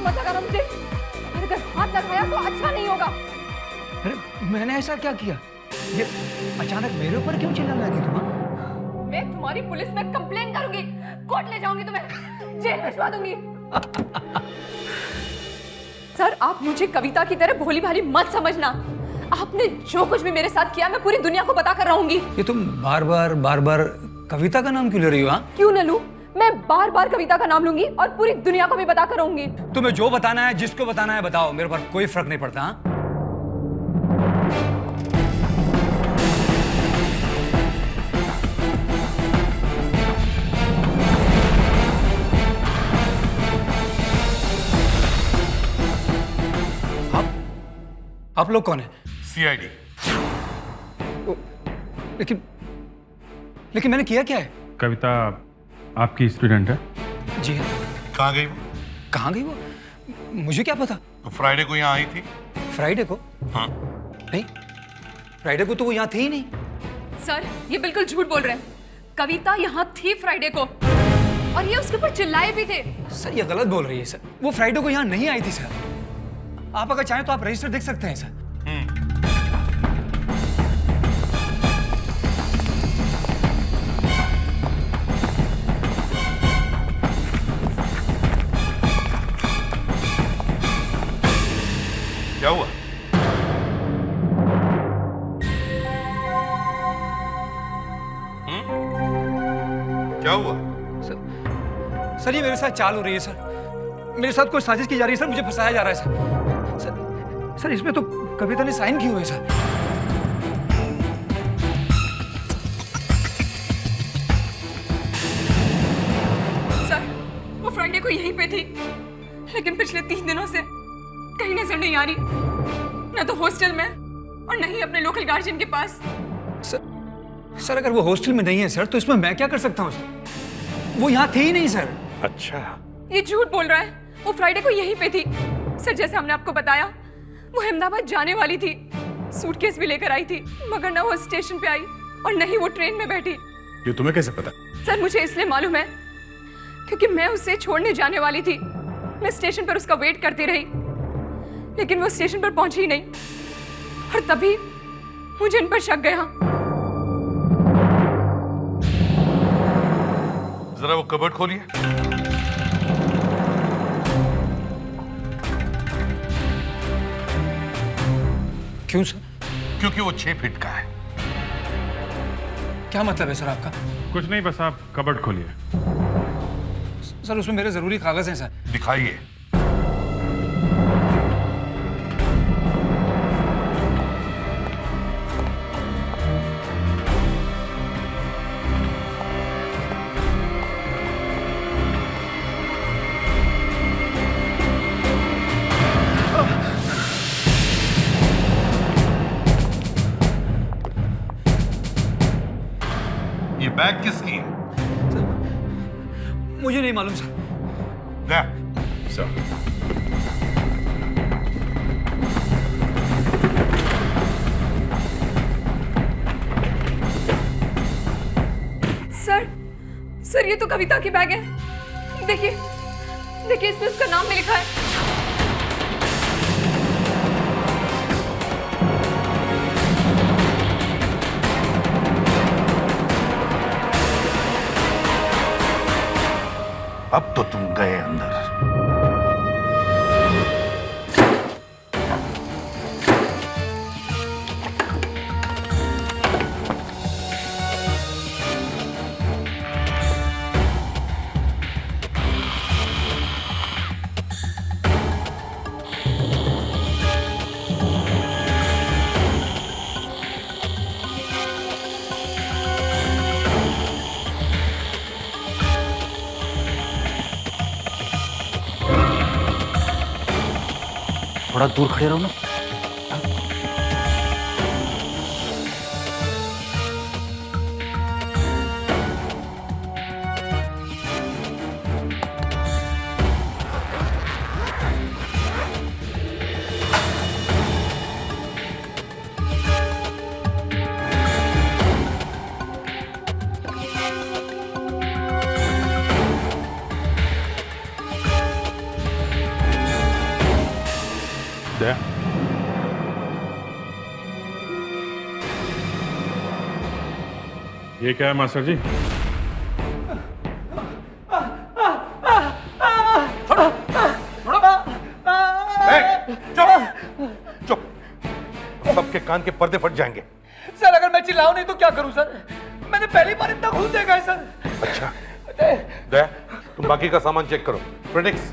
मत लगाना मुझे, और अगर हाथ लगाया तो अच्छा नहीं होगा। अरे मैंने ऐसा क्या किया? ये अचानक मेरे ऊपर क्यों चिल्लाने लगी तुम? मैं तुम्हारी पुलिस में कंप्लेन करूंगी, कोर्ट ले जाऊंगी, तुम्हें जेल भिजवा दूंगी। सर आप मुझे कविता की तरह भोली भाली मत समझना। आपने जो कुछ भी मेरे साथ किया मैं पूरी दुनिया को बता कर रहूंगी। ये तुम बार बार कविता का नाम क्यों ले रही हो? क्यों न लूं? मैं बार बार कविता का नाम लूंगी और पूरी दुनिया को भी बता कर रहूंगी। तुम्हें जो बताना है, जिसको बताना है बताओ, मेरे पर कोई फर्क नहीं पड़ता। हाँ? आप लोग कौन है? सीआईडी। लेकिन मैंने किया क्या है? कविता आपकी स्टूडेंट है? जी हाँ। कहाँ गई वो? कहाँ गई वो? मुझे क्या पता। तो फ्राइडे को यहाँ आई थी। फ्राइडे को? हाँ। नहीं, फ्राइडे को तो वो यहाँ थी ही नहीं। सर ये बिल्कुल झूठ बोल रहे हैं। कविता यहाँ थी फ्राइडे को, और ये उसके ऊपर चिल्लाए भी थे। सर ये गलत बोल रही है सर, वो फ्राइडे को यहाँ नहीं आई थी सर। आप अगर चाहें तो आप रजिस्टर देख सकते हैं सर। क्या हुआ? क्या हुआ? सर ये मेरे साथ चाल हो रही है सर, मेरे साथ कोई साजिश की जा रही है सर, मुझे फंसाया जा रहा है सर इसमें तो कविता ने साइन किए हुए हैं सर। सर वो फ्राइडे को यहीं पे थी, लेकिन पिछले 3 दिनों से कहीं नजर नहीं आ रही, न तो हॉस्टल में और न ही अपने लोकल गार्जियन के पास। सर अगर वो हॉस्टल में नहीं है सर तो इसमें मैं क्या कर सकता हूँ सर? वो यहाँ थी ही नहीं सर। अच्छा। ये झूठ बोल रहा है, वो फ्राइडे को यहीं पे थी। सर जैसे हमने आपको बताया, वो अहमदाबाद जाने वाली थी, सूटकेस भी लेकर आई थी, मगर न वो स्टेशन पे आई और न ही वो ट्रेन में बैठी। ये तुम्हें कैसे पता? सर मुझे इसलिए मालूम है क्योंकि मैं उसे छोड़ने जाने वाली थी। मैं स्टेशन पर उसका वेट करती रही, लेकिन वो स्टेशन पर पहुंची ही नहीं, और तभी मुझे इन पर शक गया। जरा वो कबर्ड खोलिए। क्यों सर? क्योंकि वो 6 फीट का है। क्या मतलब है सर आपका? कुछ नहीं, बस आप कबर्ड खोलिए। सर उसमें मेरे जरूरी कागज हैं सर। दिखाइए। ये बैग किसकी है? मुझे नहीं मालूम सर। गया सर। सर ये तो कविता की बैग है। देखिए देखिए, इसमें उसका नाम भी लिखा है। अब तो तुम गए अंदर। थोड़ा दूर खड़े रहो ना। दया, ये क्या है मास्टर जी? चुप। सबके कान के पर्दे फट जाएंगे। सर अगर मैं चिल्लाऊं नहीं तो क्या करूं सर? मैंने पहली बार इतना खून देखा है सर। अच्छा दया, तुम बाकी का सामान चेक करो। प्रेडिक्स,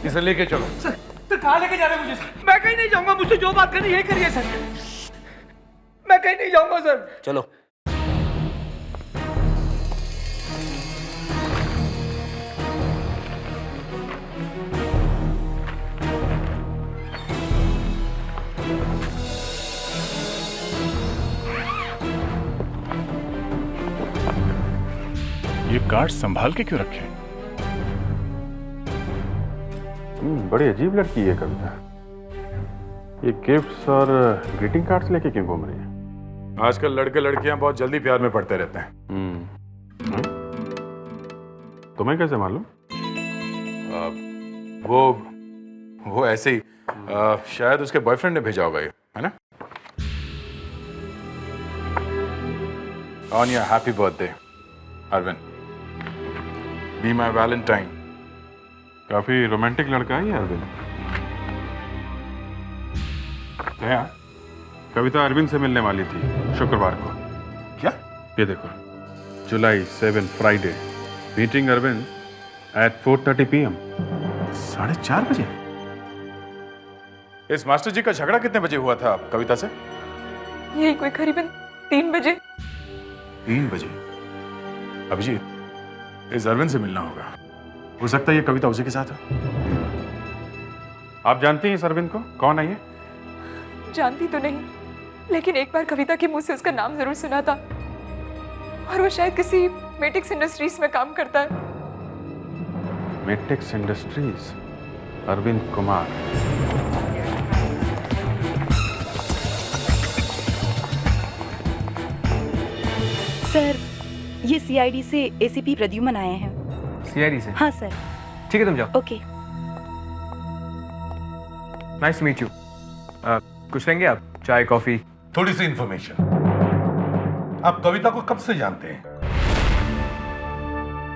इसे लेके चलो। सर कहाँ लेके जा रहे हैं मुझे सर? मैं कहीं नहीं जाऊंगा, मुझसे जो बात करनी यही करिए सर। मैं कहीं नहीं जाऊंगा सर। चलो। ये कार्ड संभाल के क्यों रखे? बड़ी अजीब लड़की है कविता। ये गिफ्ट्स और ग्रीटिंग कार्ड्स लेके क्यों घूम रही है? आजकल लड़के लड़कियां बहुत जल्दी प्यार में पड़ते रहते हैं। तुम्हें कैसे मालूम? वो ऐसे ही शायद उसके बॉयफ्रेंड ने भेजा होगा, ये है ना? On your happy birthday Arvind, be my valentine. काफी रोमांटिक लड़का है ये अरविंद। दया, कविता अरविंद से मिलने वाली थी शुक्रवार को। क्या? ये देखो, July 7 Friday, meeting Arvind at 4:30 PM। 4:30 बजे? इस मास्टर जी का झगड़ा कितने बजे हुआ था कविता से? यही कोई करीबन 3 बजे। 3 बजे? अभिजीत, इस अरविंद से मिलना होगा। हो सकता है ये कविता उसी के साथ हो। आप जानती हैं इस अरविंद को? कौन है ये? जानती तो नहीं, लेकिन एक बार कविता के मुंह से उसका नाम जरूर सुना था, और वो शायद किसी मेटिक्स इंडस्ट्रीज में काम करता है। मेटिक्स इंडस्ट्रीज, अरविंद कुमार। सर, ये सीआईडी से एसीपी प्रद्युमन आए हैं। सीआईडी से? हाँ सर। ठीक है तुम जाओ। Okay. Nice to meet you. कुछ लेंगे आप? चाय कॉफी? थोड़ी सी इंफॉर्मेशन। आप कविता को कब से जानते हैं?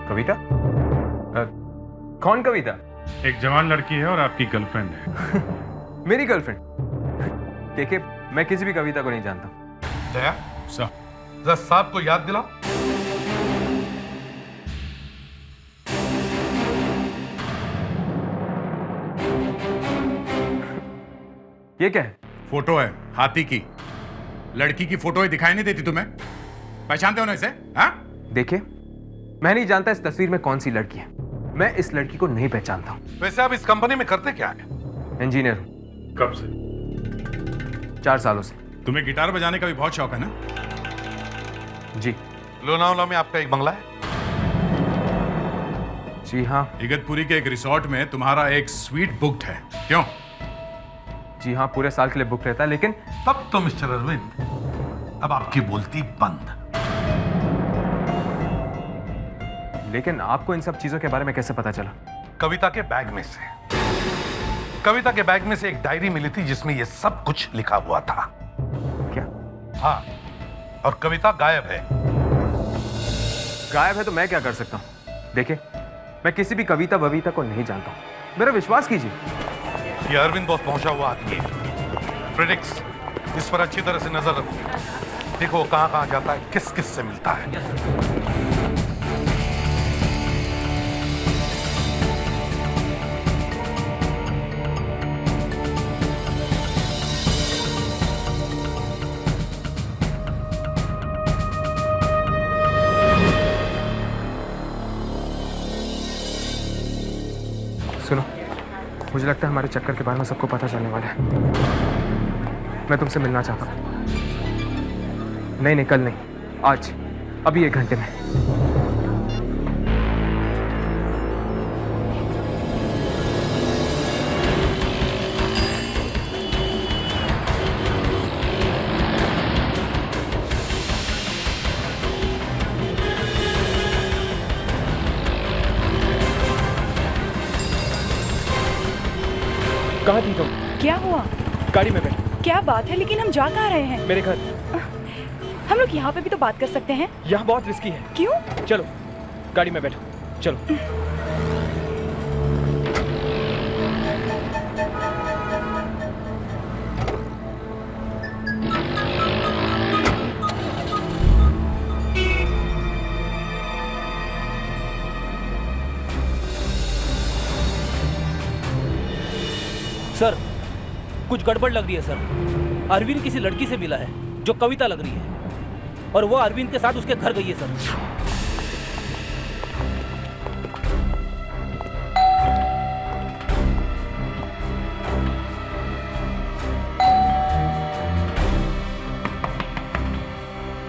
कविता? कौन कविता? एक जवान लड़की है और आपकी गर्लफ्रेंड है। मेरी गर्लफ्रेंड? देखिए, मैं किसी भी कविता को नहीं जानता। दया, सर, जरा साहब को याद दिलाओ। ये क्या है? फोटो है हाथी की। लड़की की फोटो ही दिखाई नहीं देती तुम्हें? पहचानते हो ना इसे? हाँ? देखिए, मैं नहीं जानता इस तस्वीर में कौन सी लड़की है। मैं इस लड़की को नहीं पहचानता हूँ। वैसे आप इस कंपनी में करते क्या है? इंजीनियर हूँ। कब से? 4 सालों से। तुम्हें गिटार बजाने का भी बहुत शौक है ना? जी। लोनावला में आपका एक बंगला है? जी हाँ। इगतपुरी के एक रिसोर्ट में तुम्हारा एक स्वीट बुक्ड है, क्यों? जी हाँ, पूरे साल के लिए बुक रहता है, लेकिन तब तो मिस्टर अरविंद, अब आपकी बोलती बंद। लेकिन आपको इन सब चीजों के बारे में कैसे पता चला? कविता के बैग में से। कविता के बैग में से एक डायरी मिली थी जिसमें यह सब कुछ लिखा हुआ था। क्या? हाँ, और कविता गायब है। गायब है तो मैं क्या कर सकता हूँ? देखिए, मैं किसी भी कविता बविता को नहीं जानता हूँ। मेरा विश्वास कीजिए। यह अरविंद बॉस पहुंचा हुआ आदमी है। प्रेडिक्स, इस पर अच्छी तरह से नजर रखो। देखो कहां कहां जाता है, किस किस से मिलता है। सुनो, मुझे लगता है हमारे चक्कर के बारे में सबको पता चलने वाला है। मैं तुमसे मिलना चाहता हूँ। नहीं नहीं, कल नहीं, आज, अभी 1 घंटे में। कहाँ थी तुम? क्या हुआ? गाड़ी में बैठो। क्या बात है, लेकिन हम जा कहाँ रहे हैं? मेरे घर। हम लोग यहाँ पे भी तो बात कर सकते हैं। यहाँ बहुत रिस्की है। क्यों? चलो गाड़ी में बैठो, चलो। सर कुछ गड़बड़ लग रही है सर। अरविंद किसी लड़की से मिला है जो कविता लग रही है, और वो अरविंद के साथ उसके घर गई है सर।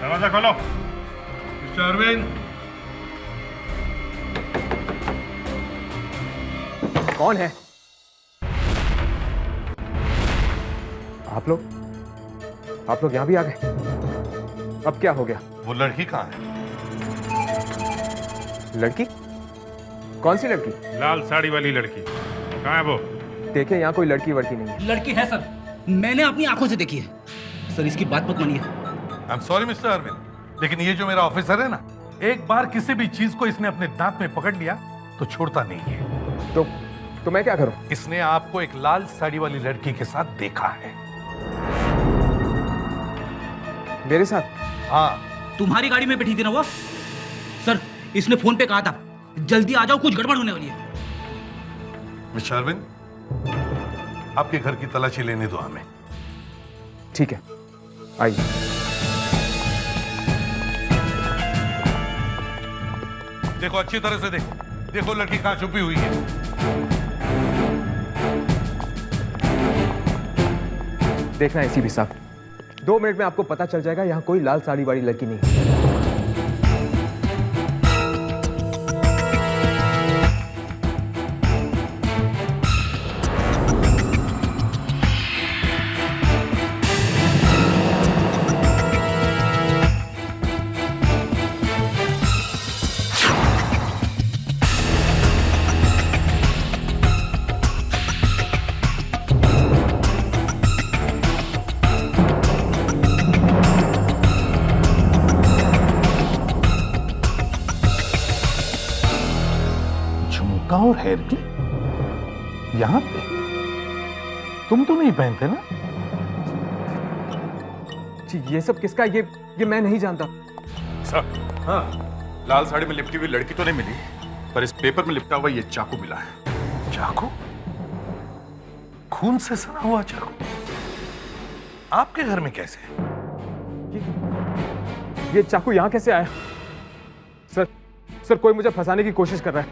दरवाजा खोलो। मिस्टर अरविंद। कौन है आप लोग यहाँ भी आ गए? अब क्या हो गया? वो लड़की कहाँ है? लड़की? कौन सी लड़की? लाल साड़ी वाली लड़की कहाँ है वो? देखिए यहाँ कोई लड़की वड़की नहीं है। लड़की है सर, मैंने अपनी आंखों से देखी है सर। इसकी बात मत मानिए। I am sorry mister Arvind, लेकिन ये जो मेरा ऑफिसर है ना, एक बार किसी भी चीज को इसने अपने दांत में पकड़ लिया तो छोड़ता नहीं है। तो मैं क्या करूं? इसने आपको एक लाल साड़ी वाली लड़की के साथ देखा है। मेरे साथ? हाँ। तुम्हारी गाड़ी में बैठी थी ना वो? सर इसने फोन पे कहा था जल्दी आ जाओ, कुछ गड़बड़ होने वाली है। मिस्टर अरविंद, आपके घर की तलाशी लेने दो हमें। ठीक है, आइए। देखो अच्छी तरह से देखो लड़की कहां छुपी हुई है। देखना एसीपी साहब, 2 मिनट में आपको पता चल जाएगा यहाँ कोई लाल साड़ी वाली लड़की नहीं है। और हेयर की यहां पे तुम तो नहीं पहनते ना? जी ये सब किसका? ये मैं नहीं जानता। सर, हाँ, लाल साड़ी में लिपटी हुई लड़की तो नहीं मिली, पर इस पेपर में लिपटा हुआ ये चाकू मिला है। चाकू? खून से सना हुआ चाकू आपके घर में कैसे? ये चाकू यहाँ कैसे आया? सर कोई मुझे फंसाने की कोशिश कर रहा है।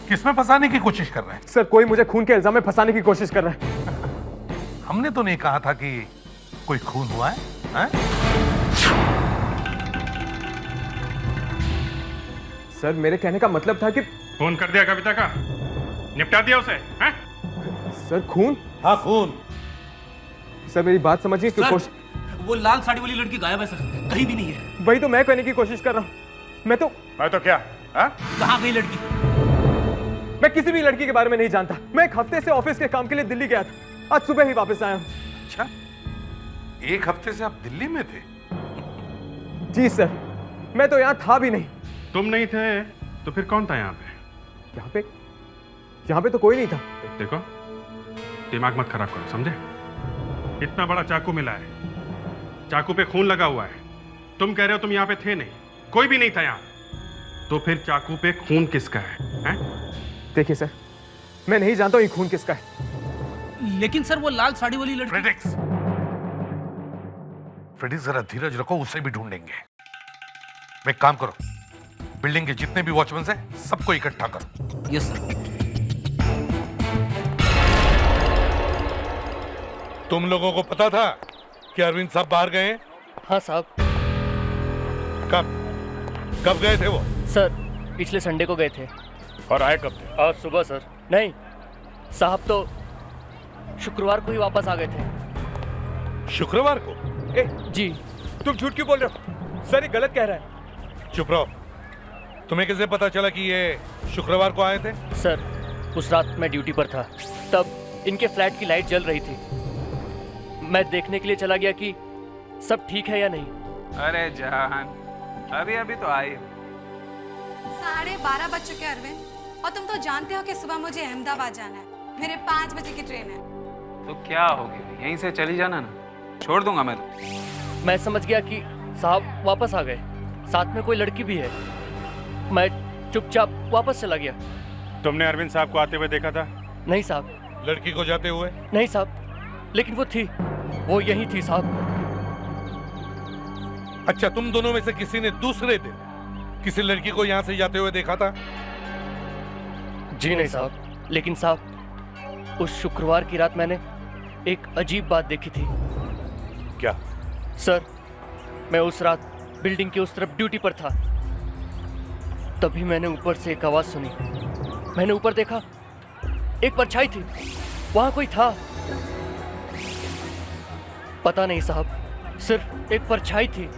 किसमें फंसाने की कोशिश कर रहे हैं? सर कोई मुझे खून के इल्जाम में फंसाने की कोशिश कर रहा है। हमने तो नहीं कहा था कि कोई खून हुआ है, हैं? सर मेरे कहने का मतलब था कि फोन कर दिया कविता का, निपटा दिया उसे, हैं? सर खून? हाँ खून। सर मेरी बात समझिए कि वो लाल साड़ी वाली लड़की गायब है सर, कहीं भी नहीं है। वही तो मैं कहने की कोशिश कर रहा हूँ। मैं तो क्या? कहाँ गई लड़की? मैं किसी भी लड़की के बारे में नहीं जानता। मैं 1 हफ्ते से ऑफिस के काम के लिए दिल्ली गया था, आज सुबह ही वापस आया हूँ। अच्छा, 1 हफ्ते से आप दिल्ली में थे? जी सर, मैं तो यहाँ था भी नहीं। तुम नहीं थे तो फिर कौन था यहाँ पे? यहाँ पे तो कोई नहीं था। देखो, दिमाग मत खराब करो, समझे? इतना बड़ा चाकू मिला है, चाकू पे खून लगा हुआ है, तुम कह रहे हो तुम यहाँ पे थे नहीं, कोई भी नहीं था यहाँ, तो फिर चाकू पे खून किसका है? देखिए सर, मैं नहीं जानता हूँ ये खून किसका है। लेकिन सर वो लाल साड़ी वाली लड़की। फ्रेडिक्स जरा धीरज रखो, उसे भी ढूंढेंगे। एक काम करो, बिल्डिंग के जितने भी वॉचमैन हैं सबको इकट्ठा करो। Yes sir. तुम लोगों को पता था कि अरविंद साहब बाहर गए हैं? हाँ साहब। कब गए थे वो? सर पिछले संडे को गए थे। और आए कब थे? आज सुबह सर। नहीं साहब, तो शुक्रवार को ही वापस आ गए थे। शुक्रवार को? जी। तुम झूठ क्यों बोल रहे हो? सर ये गलत कह रहा है। चुप रहो। तुम्हें कैसे पता चला कि ये शुक्रवार को आए थे? सर उस रात मैं ड्यूटी पर था, तब इनके फ्लैट की लाइट जल रही थी, मैं देखने के लिए चला गया कि सब ठीक है या नहीं। अरे जान, अभी अभी तो आई। 12:30 बज चुके हैं अरविंद, और तुम तो जानते हो कि सुबह मुझे अहमदाबाद जाना है। मेरे 5 बजे की ट्रेन है। तो क्या हो गया, यहीं से चली जाना ना, छोड़ दूंगा मैं तो। मैं समझ गया कि साहब वापस आ गए, साथ में कोई लड़की भी है। मैं चुपचाप वापस चला गया। तुमने अरविंद साहब को आते हुए देखा था? नहीं साहब। लड़की को जाते हुए? नहीं साहब, लेकिन वो थी, वो यही थी साहब। अच्छा, तुम दोनों में से किसी ने दूसरे दिन किसी लड़की को यहाँ से जाते हुए देखा था? जी नहीं साहब, लेकिन साहब उस शुक्रवार की रात मैंने एक अजीब बात देखी थी। क्या? सर, मैं उस रात बिल्डिंग की उस तरफ ड्यूटी पर था। तभी मैंने ऊपर से एक आवाज सुनी। मैंने ऊपर देखा, एक परछाई थी, वहां कोई था। पता नहीं साहब, सिर्फ एक परछाई थी।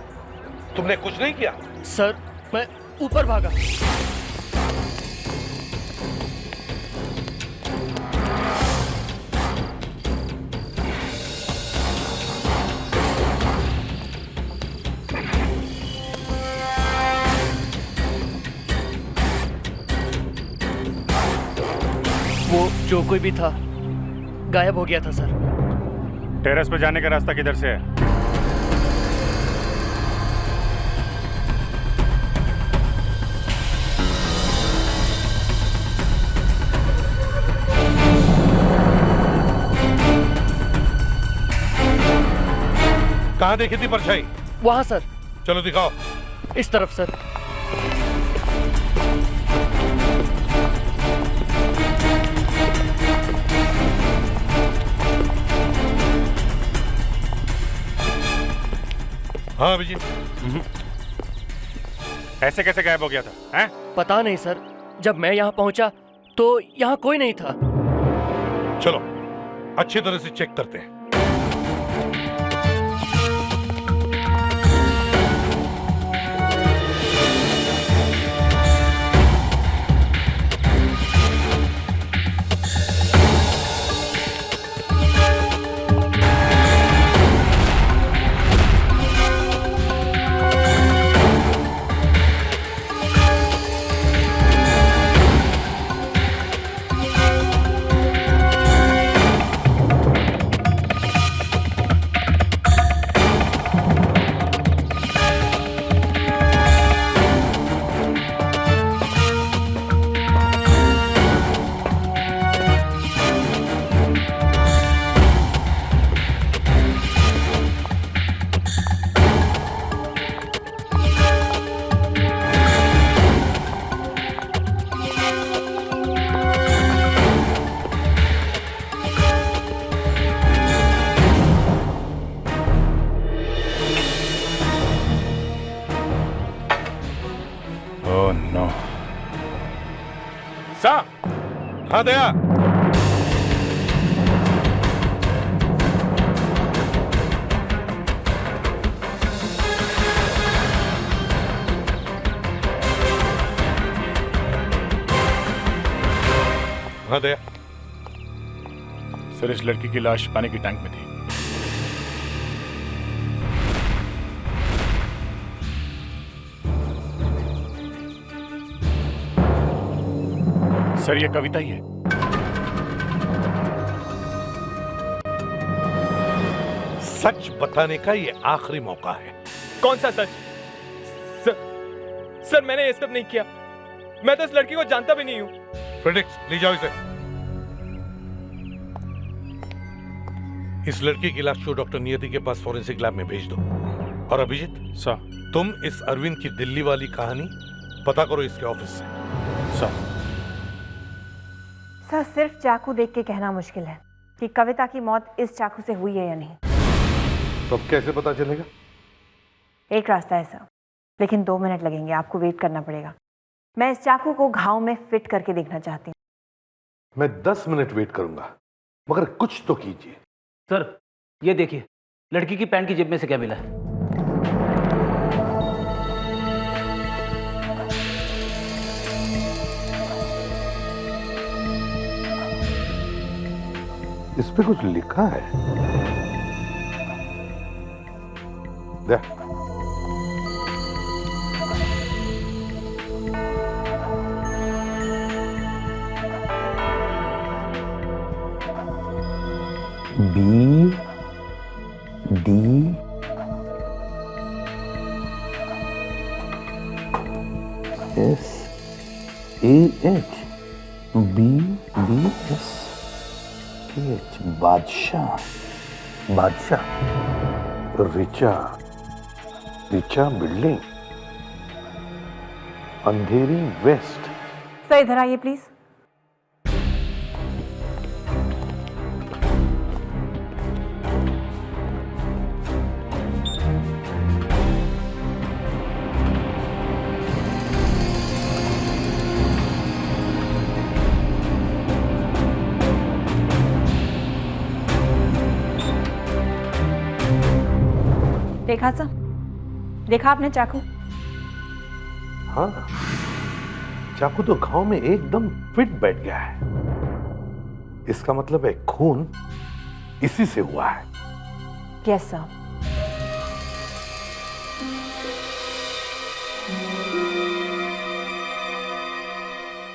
तुमने कुछ नहीं किया? सर, मैं ऊपर भागा। वो जो कोई भी था गायब हो गया था सर। टेरेस पे जाने का रास्ता किधर से है? कहाँ देखी थी परछाई? वहां सर। चलो दिखाओ। इस तरफ सर। हाँ अभिजीत। ऐसे कैसे गायब हो गया था? हैं? पता नहीं सर, जब मैं यहाँ पहुंचा तो यहाँ कोई नहीं था। चलो अच्छी तरह से चेक करते हैं। हाँ दया। हाँ दया। सर, इस लड़की की लाश पानी की टैंक में थी। सर, ये कविता ही है। सच बताने का ये आखिरी मौका है। कौन सा सच? सर, मैंने ये सब नहीं किया। मैं तो इस लड़की को जानता भी नहीं हूँ। फ्रेडिक्स, ले जाओ इसे। इस लड़की की लाश को डॉक्टर नियति के पास फॉरेंसिक लैब में भेज दो। और अभिजीत सर, तुम इस अरविंद की दिल्ली वाली कहानी पता करो इसके ऑफिस से। सर। सर, सिर्फ चाकू देख के कहना मुश्किल है कि कविता की मौत इस चाकू से हुई है या नहीं। तो अब कैसे पता चलेगा? एक रास्ता है सर, लेकिन 2 मिनट लगेंगे। आपको वेट करना पड़ेगा। मैं इस चाकू को घाव में फिट करके देखना चाहती हूँ। मैं 10 मिनट वेट करूंगा, मगर कुछ तो कीजिए। सर, ये देखिए, लड़की की पैंट की जेब में से क्या मिला है? इस पे कुछ लिखा है। दे। B D S A H B D S K H बादशाह रिचा बिल्डिंग, अंधेरी वेस्ट। सर इधर आइए प्लीज। देखा सर, देखा आपने चाकू? हाँ, चाकू तो घाव में एकदम फिट बैठ गया है। इसका मतलब है खून इसी से हुआ है। Yes sir.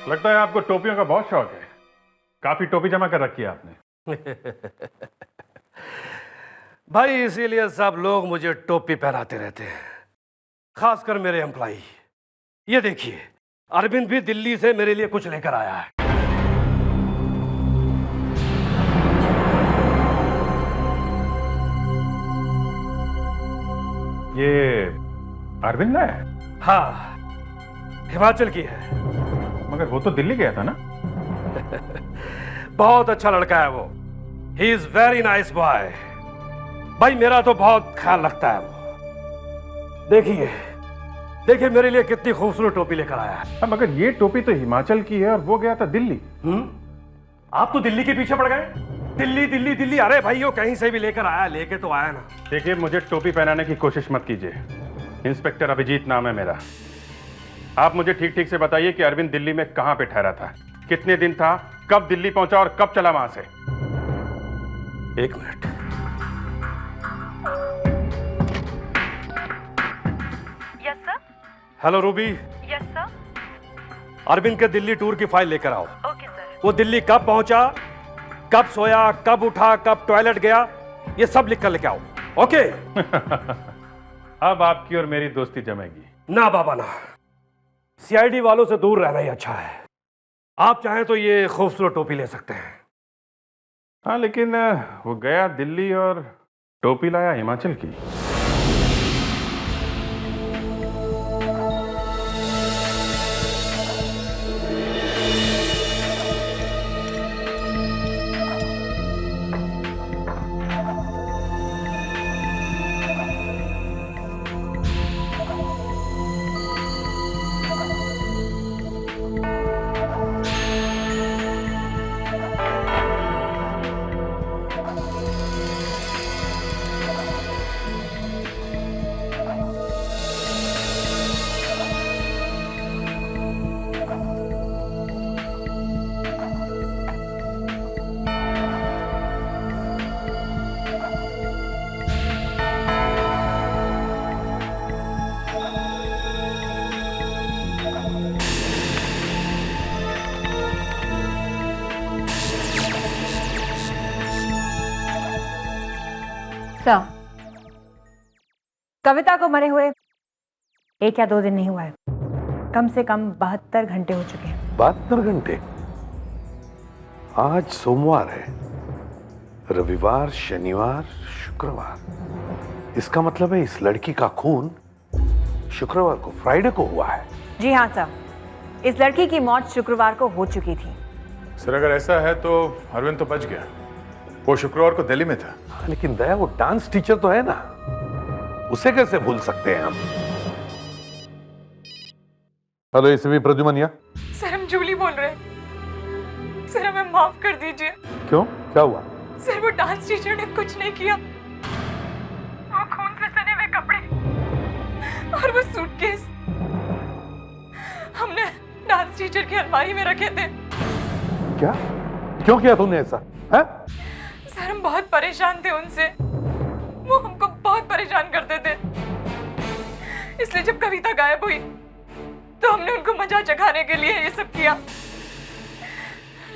लगता है आपको टोपियों का बहुत शौक है। काफी टोपी जमा कर रखी है आपने। भाई इसीलिए सब लोग मुझे टोपी पहनाते रहते हैं, खासकर मेरे एम्प्लॉई। ये देखिए, अरविंद भी दिल्ली से मेरे लिए कुछ लेकर आया है। ये अरविंद है? हाँ, हिमाचल की है। मगर वो तो दिल्ली गया था ना? बहुत अच्छा लड़का है वो। He is very nice boy. भाई मेरा तो बहुत ख्याल रखता है वो। देखिए देखिए मेरे लिए कितनी खूबसूरत टोपी लेकर आया है। मगर ये टोपी तो हिमाचल की है और वो गया था दिल्ली। आप तो दिल्ली के पीछे पड़ गए। दिल्ली दिल्ली दिल्ली, अरे भाई वो कहीं से भी लेकर आया, लेके तो आया ना। देखिए मुझे टोपी पहनाने की कोशिश मत कीजिए। इंस्पेक्टर अभिजीत नाम है मेरा। आप मुझे ठीक ठीक से बताइए कि अरविंद दिल्ली में कहां पे ठहरा था, कितने दिन था, कब दिल्ली पहुंचा और कब चला वहां से। एक minute. Yes sir. Hello Ruby. Yes sir. Arvind के दिल्ली टूर की फाइल लेकर आओ। Okay sir. वो दिल्ली कब पहुंचा, कब सोया, कब उठा, कब टॉयलेट गया, ये सब लिख कर लेके आओ। ओके। अब आपकी और मेरी दोस्ती जमेगी। ना बाबा ना, सीआईडी वालों से दूर रहना ही अच्छा है। आप चाहें तो ये खूबसूरत टोपी ले सकते हैं। हाँ लेकिन वो गया दिल्ली और टोपी लाया हिमाचल की। सर, कविता को मरे हुए 1 या 2 दिन नहीं हुआ है, कम से कम 72 घंटे हो चुके हैं। 72 घंटे? आज सोमवार है, रविवार, शनिवार, शुक्रवार। इसका मतलब है इस लड़की का खून शुक्रवार को, फ्राइडे को हुआ है। जी हाँ सर, इस लड़की की मौत शुक्रवार को हो चुकी थी। सर अगर ऐसा है तो अरविंद तो बच गया। वो शुक्रवार को दिल्ली में था। लेकिन दया वो डांस टीचर तो है ना, उसे कैसे भूल सकते हैं हम। Hello ACP Pradyuman. सर हम जूली बोल रहे हैं। सर हमें माफ कर दीजिए। क्यों, क्या हुआ? सर वो डांस टीचर ने कुछ नहीं किया। वो खून से सने हुए कपड़े और वो सूटकेस हमने डांस टीचर की अलमारी में रखे थे। क्या? क्यों किया तूने ऐसा? है? सर हम बहुत परेशान थे उनसे, वो हमको बहुत परेशान करते थे। इसलिए जब कविता गायब हुई तो हमने उनको मजा चखाने के लिए ये सब किया।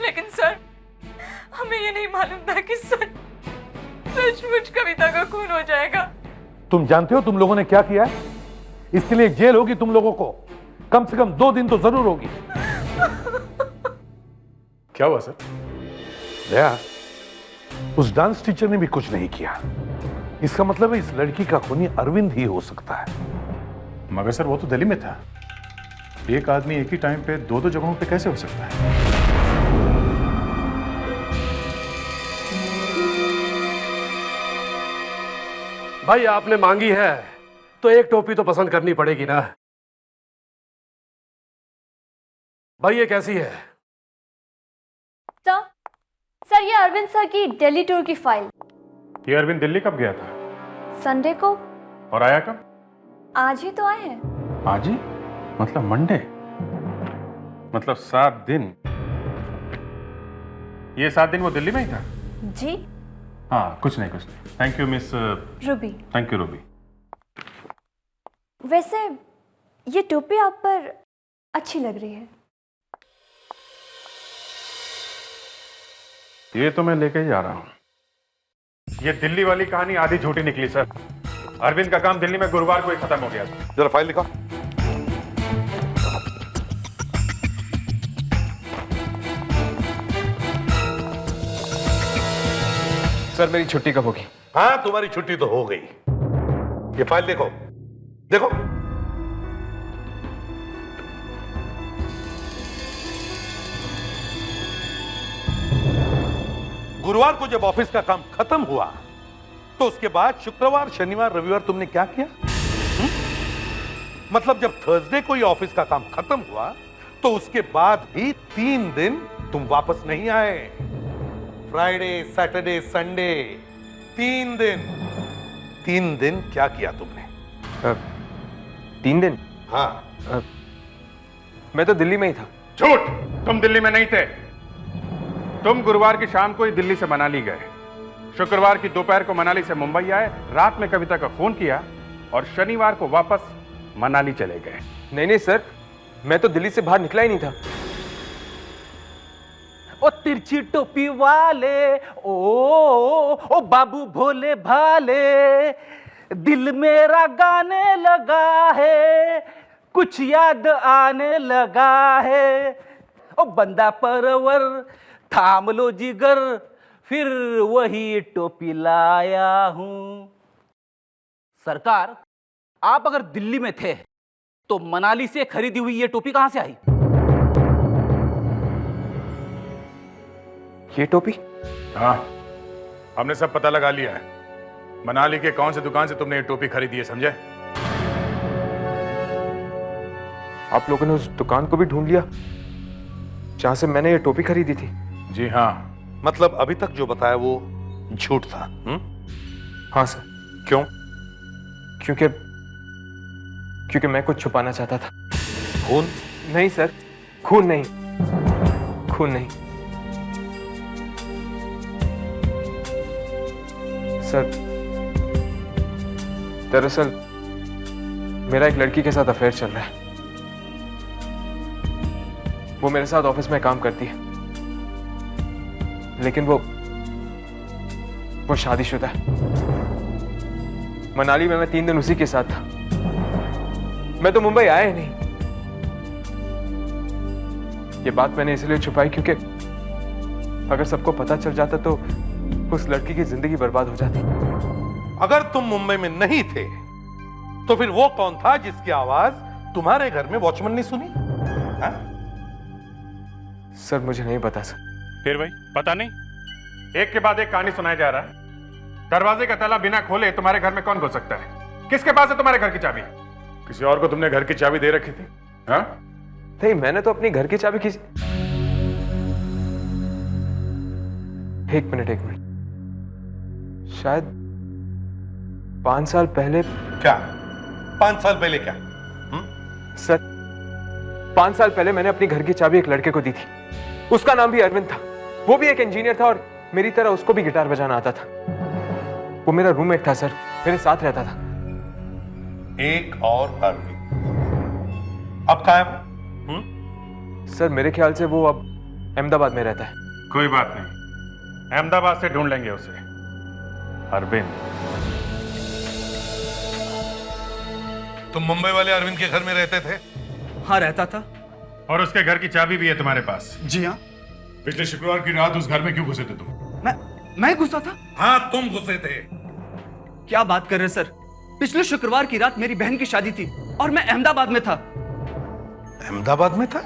लेकिन सर, हमें ये नहीं मालूम था कि सचमुच कविता का खून हो जाएगा। तुम जानते हो तुम लोगों ने क्या किया है? इसके लिए जेल होगी तुम लोगों को, कम से कम 2 दिन तो जरूर होगी। क्या हुआ सर? दया, उस डांस टीचर ने भी कुछ नहीं किया। इसका मतलब है इस लड़की का खूनी अरविंद ही हो सकता है। मगर सर वो तो दिल्ली में था। एक आदमी एक ही टाइम पे 2 जगहों पे कैसे हो सकता है? भाई आपने मांगी है तो एक टोपी तो पसंद करनी पड़ेगी ना। भाई ये कैसी है? सर ये अरविंद सर की दिल्ली टूर की फाइल। ये अरविंद दिल्ली कब गया था? संडे को। और आया कब? आज ही तो आए हैं। आज ही? मतलब मंडे? मतलब 7 दिन। ये 7 दिन वो दिल्ली में ही था? जी हाँ, कुछ नहीं। Thank you miss Ruby. Thank you Ruby. वैसे ये टोपी आप पर अच्छी लग रही है। ये तो मैं लेके ही जा रहा हूँ। ये दिल्ली वाली कहानी आधी झूठी निकली सर। अरविंद का काम दिल्ली में गुरुवार को ही खत्म हो गया था। जरा फाइल दिखाओ। सर मेरी छुट्टी कब होगी? हाँ, तुम्हारी छुट्टी तो हो गई। ये फाइल देखो, देखो। गुरुवार को जब ऑफिस का काम खत्म हुआ तो उसके बाद शुक्रवार, शनिवार, रविवार तुमने क्या किया? मतलब जब थर्सडे को ही ऑफिस का काम खत्म हुआ तो उसके बाद भी 3 दिन तुम वापस नहीं आए। फ्राइडे, सैटरडे, संडे, 3 दिन। 3 दिन क्या किया तुमने? 3 दिन? हाँ। मैं तो दिल्ली में ही था। झूठ! तुम दिल्ली में नहीं थे। तुम गुरुवार की शाम को ही दिल्ली से मनाली गए, शुक्रवार की दोपहर को मनाली से मुंबई आए, रात में कविता का फोन किया और शनिवार को वापस मनाली चले गए। नहीं सर, मैं तो दिल्ली से बाहर निकला ही नहीं था। ओ तिरछी टोपी वाले, ओ बाबू भोले भाले, दिल मेरा गाने लगा है, कुछ याद आने लगा है। ओ बंदा परवर थाम लो जिगर, फिर वही टोपी लाया हूं। सरकार, आप अगर दिल्ली में थे तो मनाली से खरीदी हुई ये टोपी कहां से आई? ये टोपी? हाँ, हमने सब पता लगा लिया है। मनाली के कौन से दुकान से तुमने ये टोपी खरीदी है, समझे? आप लोगों ने उस दुकान को भी ढूंढ लिया जहां से मैंने ये टोपी खरीदी थी? जी हाँ। मतलब अभी तक जो बताया वो झूठ था? हाँ सर। क्यों? क्योंकि मैं कुछ छुपाना चाहता था। खून? नहीं सर, खून नहीं। सर, दरअसल मेरा एक लड़की के साथ अफेयर चल रहा है। वो मेरे साथ ऑफिस में काम करती है, लेकिन वो शादीशुदा है। मनाली में मैं 3 दिन उसी के साथ था। मैं तो मुंबई आया ही नहीं। ये बात मैंने इसलिए छुपाई क्योंकि अगर सबको पता चल जाता तो उस लड़की की जिंदगी बर्बाद हो जाती। अगर तुम मुंबई में नहीं थे तो फिर वो कौन था जिसकी आवाज तुम्हारे घर में वॉचमैन ने सुनी? हा? सर मुझे नहीं पता सर। फिर भाई पता नहीं? एक के बाद एक कहानी सुनाया जा रहा है। दरवाजे का ताला बिना खोले तुम्हारे घर में कौन घुस सकता है? किसके पास है तुम्हारे घर की चाबी? किसी और को तुमने घर की चाबी दे रखी थी? हाँ? नहीं, मैंने तो अपनी घर की चाबी किसी... एक मिनट। शायद 5 साल पहले। क्या 5 साल पहले? क्या सर, 5 साल पहले मैंने अपनी घर की चाबी एक लड़के को दी थी। उसका नाम भी अरविंद था। वो भी एक इंजीनियर था और मेरी तरह उसको भी गिटार बजाना आता था। वो मेरा रूममेट था सर, मेरे साथ रहता था। एक और अरविंद। अब कहाँ है वो? सर मेरे ख्याल से वो अब अहमदाबाद में रहता है। कोई बात नहीं, अहमदाबाद से ढूंढ लेंगे उसे। अरविंद, तुम मुंबई वाले अरविंद के घर में रहते थे? हाँ, रहता था। और उसके घर की चाबी भी है तुम्हारे पास? जी हाँ। पिछले शुक्रवार की रात उस घर में क्यों घुसे थे तुम? मैं घुसा था? हाँ, तुम घुसे थे। क्या बात कर रहे हैं सर? पिछले शुक्रवार की रात मेरी बहन की शादी थी और मैं अहमदाबाद में था। अहमदाबाद में था?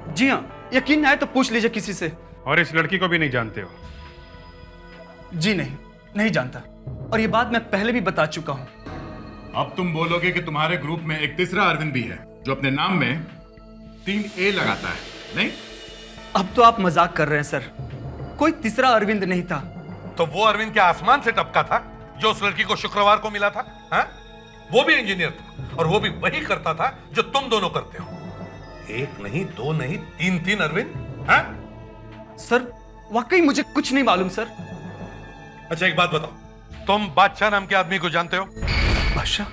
जी हाँ, यकीन नहीं आए तो पूछ लीजिए किसी से। और इस लड़की को भी नहीं जानते हो? जी नहीं जानता, और ये बात मैं पहले भी बता चुका हूँ। अब तुम बोलोगे कि तुम्हारे ग्रुप में एक तीसरा अरविंद भी है जो अपने नाम में 3 A लगाता है, नहीं? अब तो आप मजाक कर रहे हैं सर, कोई तीसरा अरविंद नहीं था। तो वो अरविंद क्या आसमान से टपका था जो उस लड़की को शुक्रवार को मिला था? हाँ? वो भी इंजीनियर था और वो भी वही करता था जो तुम दोनों करते हो। एक नहीं, दो नहीं, 3 अरविंद। हाँ? सर वाकई मुझे कुछ नहीं मालूम सर। अच्छा एक बात बताओ, तुम बादशाह नाम के आदमी को जानते हो? बादशाह?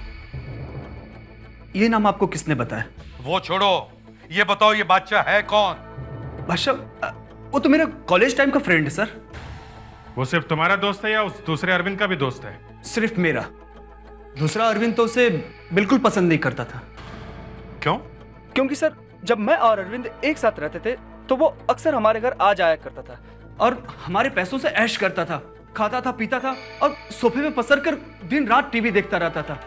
ये नाम आपको किसने बताया? वो छोड़ो, ये बताओ ये बादशाह है कौन? बादशाह वो तो मेरा कॉलेज टाइम का फ्रेंड है सर। वो सिर्फ तुम्हारा दोस्त है या उस दूसरे अरविंद का भी दोस्त है? सिर्फ मेरा। दूसरा अरविंद तो उसे बिल्कुल पसंद नहीं करता था। क्यों? क्योंकि सर जब मैं और अरविंद एक साथ रहते थे तो वो अक्सर हमारे घर आ जाया करता था और हमारे पैसों से ऐश करता था, खाता था, पीता था और सोफे में पसर कर दिन रात टीवी देखता रहता था।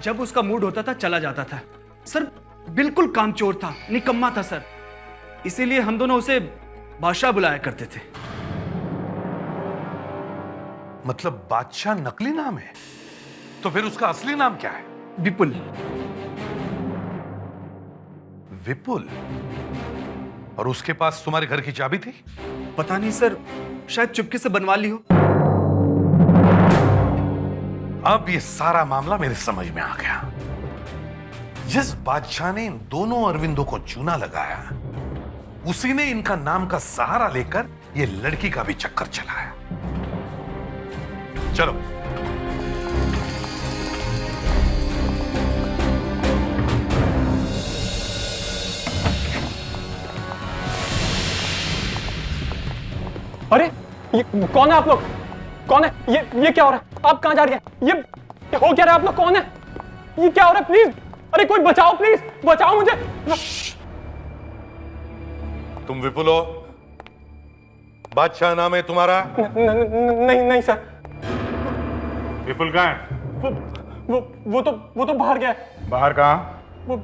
जब उसका मूड होता था चला जाता था। सर बिल्कुल कामचोर था, निकम्मा था सर। इसीलिए हम दोनों उसे बादशाह बुलाया करते थे। मतलब बादशाह नकली नाम है? तो फिर उसका असली नाम क्या है? विपुल। विपुल? और उसके पास तुम्हारे घर की चाबी थी? पता नहीं सर, शायद चुपके से बनवा ली हो। अब ये सारा मामला मेरे समझ में आ गया। जिस बादशाह ने इन दोनों अरविंदों को चूना लगाया, उसी ने इनका नाम का सहारा लेकर ये लड़की का भी चक्कर चलाया। चलो अरे ये कौन है आप लोग? कौन है ये क्या हो रहा है? आप कहां जा रही हैं? ये हो क्या रहा है? आप लोग कौन है? ये क्या हो रहा है? प्लीज, अरे कोई बचाओ, प्लीज बचाओ मुझे। तुम विपुल हो? बादशाह नाम है तुम्हारा? नहीं सर। विपुल कहाँ है? वो तो बाहर गया है। बाहर कहाँ? वो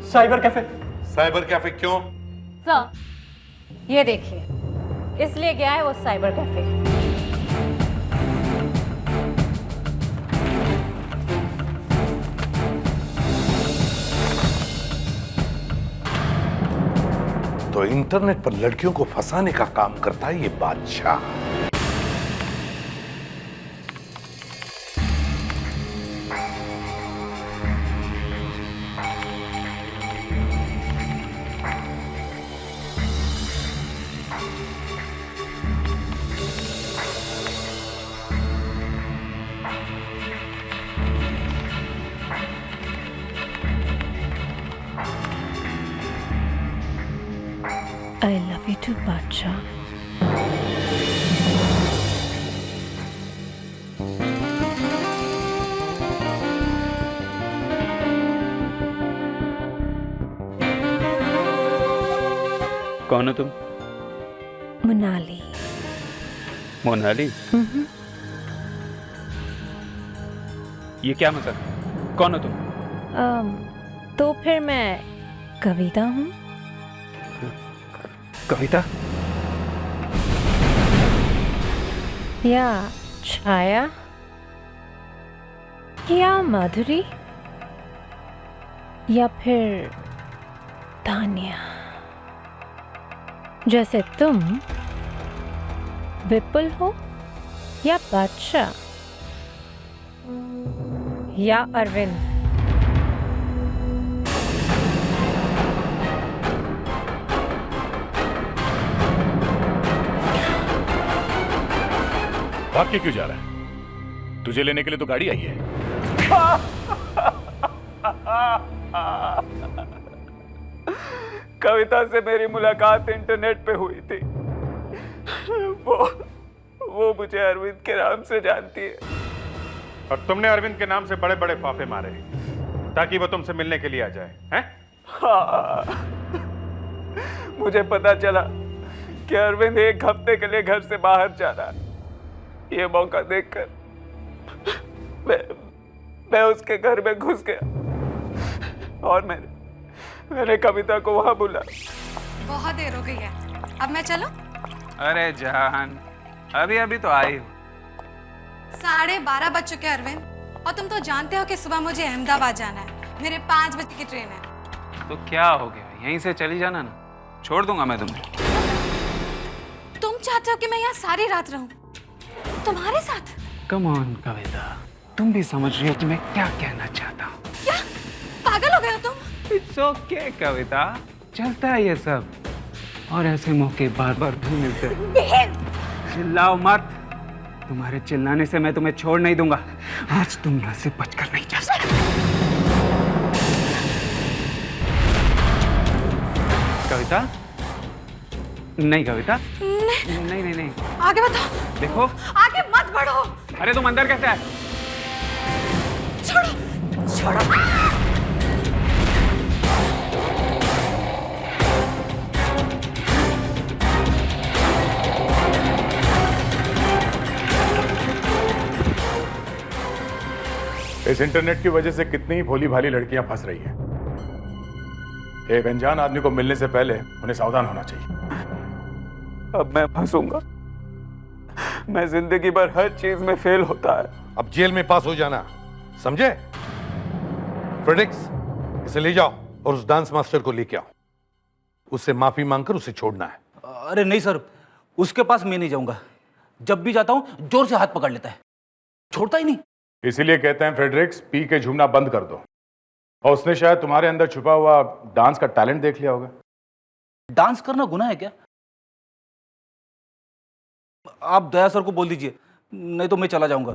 साइबर कैफे। साइबर कैफे क्यों? सर ये देखिए, इसलिए गया है वो साइबर कैफे। तो इंटरनेट पर लड़कियों को फंसाने का काम करता है ये बादशाह। I love you too, बादशाह। कौन हो तुम? मोनाली। मोनाली? ये क्या मतलब? कौन हो तुम? तो फिर मैं कविता हूँ। कविता? या छाया, या माधुरी, या फिर तान्या। जैसे तुम विपुल हो, या बादशाह, या अरविंद। भाग के क्यों जा रहा है? तुझे लेने के लिए तो गाड़ी आई है। कविता से मेरी मुलाकात इंटरनेट पे हुई थी। वो मुझे अरविंद के नाम से जानती है। और तुमने अरविंद के नाम से बड़े बड़े फाफे मारे ताकि वो तुमसे मिलने के लिए आ जाए, हैं? हाँ, मुझे पता चला कि अरविंद एक हफ्ते के लिए घर से बाहर जा रहा है। ये मौका देखकर मैं उसके घर में घुस गया और मैंने कविता को वहां बुला। बहुत देर हो गई है, अब मैं चलूं? अरे जान, अभी अभी तो आई हूँ। 12:30 बज चुके हैं अरविंद, और तुम तो जानते हो कि सुबह मुझे अहमदाबाद जाना है। मेरे 5 बजे की ट्रेन है। तो क्या हो गया, यहीं से चली जाना ना, छोड़ दूंगा मैं तुम्हें। तुम चाहते हो कि मैं यहाँ सारी रात रहूं तुम्हारे साथ? कम ऑन कविता, तुम भी समझ रही हो कि मैं क्या कहना चाहता हूँ। क्या पागल हो गए हो तुम? इट्स ओके कविता, चलता है ये सब, और ऐसे मौके बार बार भी मिलते हैं। चिल्लाओ मत, तुम्हारे चिल्लाने से मैं तुम्हें छोड़ नहीं दूंगा। आज तुम यहाँ से बचकर नहीं जा सकते। कविता, नहीं कविता, नहीं नहीं नहीं, आगे बताओ। देखो, आगे मत बढ़ो। अरे तुम अंदर कैसे आए? छोड़ो छोड़ो। इस इंटरनेट की वजह से कितनी भोली भाली लड़कियां फंस रही हैं। एक अनजान आदमी को मिलने से पहले उन्हें सावधान होना चाहिए। अब मैं फंसूंगा। मैं जिंदगी भर हर चीज में फेल होता है। अब जेल में पास हो जाना, समझे? फ्रेडरिक्स, इसे ले जाओ और उस डांस मास्टर को लेके आओ। उससे माफी मांगकर उसे छोड़ना है। अरे नहीं सर, उसके पास मैं नहीं जाऊंगा। जब भी जाता हूं जोर से हाथ पकड़ लेता है, छोड़ता ही नहीं। इसीलिए कहते हैं फ्रेडरिक्स, पी के झूमना बंद कर दो। और उसने शायद तुम्हारे अंदर छुपा हुआ डांस का टैलेंट देख लिया होगा। डांस करना गुनाह है क्या? आप दया सर को बोल दीजिए, नहीं तो मैं चला जाऊंगा।